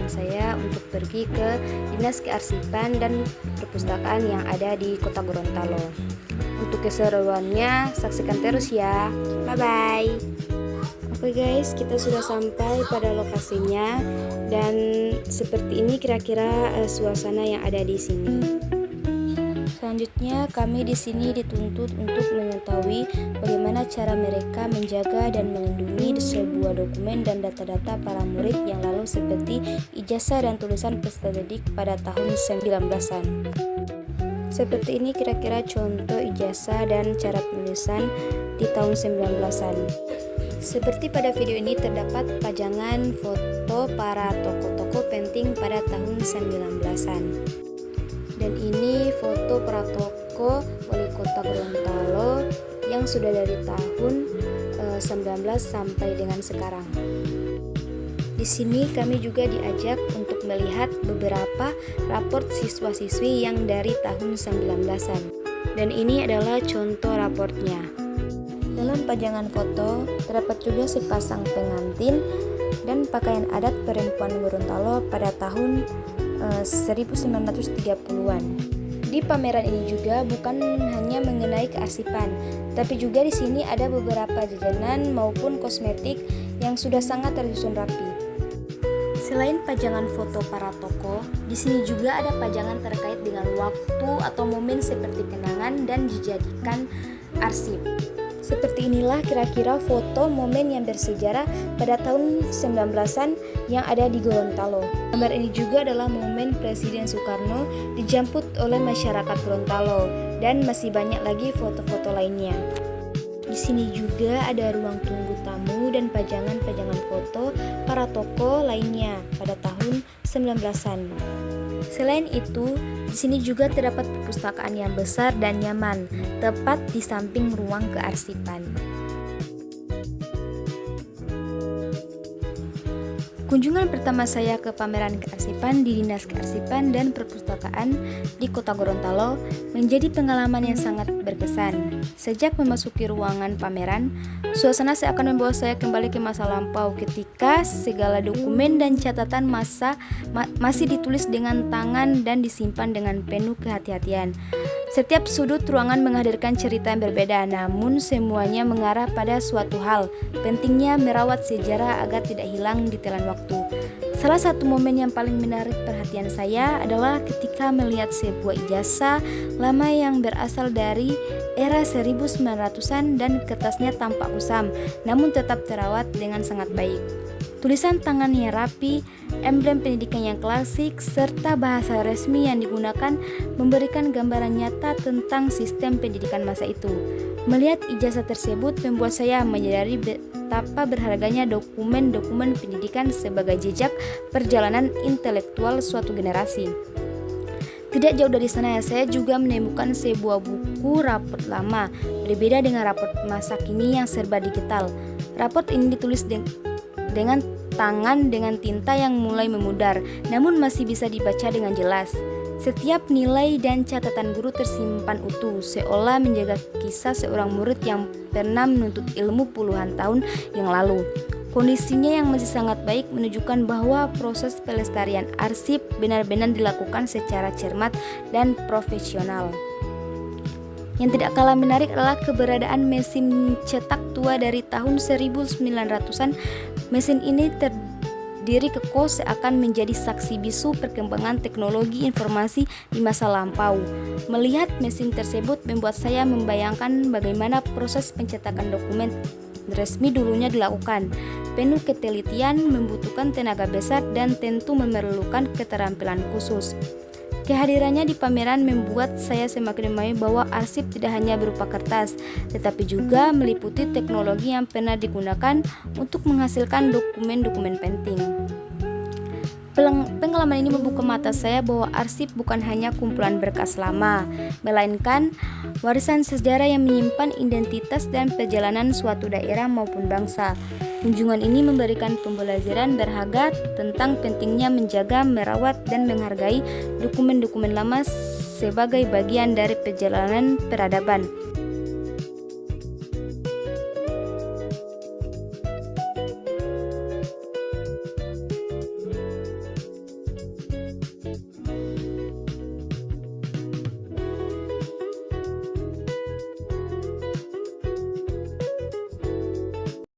saya untuk pergi ke Dinas Kearsipan dan Perpustakaan yang ada di Kota Gorontalo. Untuk keseruannya, saksikan terus ya. Bye-bye. Oke guys, kita sudah sampai pada lokasinya dan seperti ini kira-kira suasana yang ada di sini. Selanjutnya, kami di sini dituntut untuk mengetahui bagaimana cara mereka menjaga dan melindungi sebuah dokumen dan data-data para murid yang lalu seperti ijazah dan tulisan peserta didik pada tahun 19-an. Seperti ini kira-kira contoh ijazah dan cara penulisan di tahun 19-an. Seperti pada video ini terdapat pajangan foto para tokoh-tokoh penting pada tahun 19-an. Dan ini foto para tokoh wali kota Gorontalo yang sudah dari tahun 19 sampai dengan sekarang. Di sini kami juga diajak untuk melihat beberapa raport siswa-siswi yang dari tahun 19-an. Dan ini adalah contoh raportnya. Dalam pajangan foto terdapat juga sepasang pengantin dan pakaian adat perempuan Gorontalo pada tahun 1930-an. Di pameran ini juga bukan hanya mengenai kearsipan, tapi juga di sini ada beberapa jajanan maupun kosmetik yang sudah sangat tersusun rapi. Selain pajangan foto para tokoh, di sini juga ada pajangan terkait dengan waktu atau momen seperti kenangan dan dijadikan arsip. Seperti inilah kira-kira foto momen yang bersejarah pada tahun 19-an yang ada di Gorontalo. Gambar ini juga adalah momen Presiden Soekarno dijemput oleh masyarakat Gorontalo dan masih banyak lagi foto-foto lainnya. Di sini juga ada ruang tunggu tamu dan pajangan-pajangan foto para tokoh lainnya pada tahun 19-an. Selain itu, di sini juga terdapat perpustakaan yang besar dan nyaman, tepat di samping ruang kearsipan. Kunjungan pertama saya ke pameran kearsipan di Dinas Kearsipan dan Perpustakaan di Kota Gorontalo menjadi pengalaman yang sangat berkesan. Sejak memasuki ruangan pameran, suasana seakan membawa saya kembali ke masa lampau ketika segala dokumen dan catatan masih ditulis dengan tangan dan disimpan dengan penuh kehati-hatian. Setiap sudut ruangan menghadirkan cerita yang berbeda, namun semuanya mengarah pada suatu hal, pentingnya merawat sejarah agar tidak hilang di telan waktu. Salah satu momen yang paling menarik perhatian saya adalah ketika melihat sebuah ijazah lama yang berasal dari era 1900-an dan kertasnya tampak kusam, namun tetap terawat dengan sangat baik. Tulisan tangannya rapi, emblem pendidikan yang klasik, serta bahasa resmi yang digunakan memberikan gambaran nyata tentang sistem pendidikan masa itu. Melihat ijazah tersebut membuat saya menyadari betapa berharganya dokumen-dokumen pendidikan sebagai jejak perjalanan intelektual suatu generasi. Tidak jauh dari sana saya juga menemukan sebuah buku raport lama, berbeda dengan raport masa kini yang serba digital. Raport ini ditulis dengan tangan dengan tinta yang mulai memudar, namun masih bisa dibaca dengan jelas. Setiap nilai dan catatan guru tersimpan utuh, seolah menjaga kisah seorang murid yang pernah menuntut ilmu puluhan tahun yang lalu. Kondisinya yang masih sangat baik menunjukkan bahwa proses pelestarian arsip benar-benar dilakukan secara cermat dan profesional. Yang tidak kalah menarik adalah keberadaan mesin cetak tua dari tahun 1900-an. Mesin ini terdiri kokoh seakan menjadi saksi bisu perkembangan teknologi informasi di masa lampau. Melihat mesin tersebut membuat saya membayangkan bagaimana proses pencetakan dokumen resmi dulunya dilakukan. Penuh ketelitian, membutuhkan tenaga besar dan tentu memerlukan keterampilan khusus. Kehadirannya di pameran membuat saya semakin memahami bahwa arsip tidak hanya berupa kertas, tetapi juga meliputi teknologi yang pernah digunakan untuk menghasilkan dokumen-dokumen penting. Pengalaman ini membuka mata saya bahwa arsip bukan hanya kumpulan berkas lama, melainkan warisan sejarah yang menyimpan identitas dan perjalanan suatu daerah maupun bangsa. Kunjungan ini memberikan pembelajaran berharga tentang pentingnya menjaga, merawat, dan menghargai dokumen-dokumen lama sebagai bagian dari perjalanan peradaban.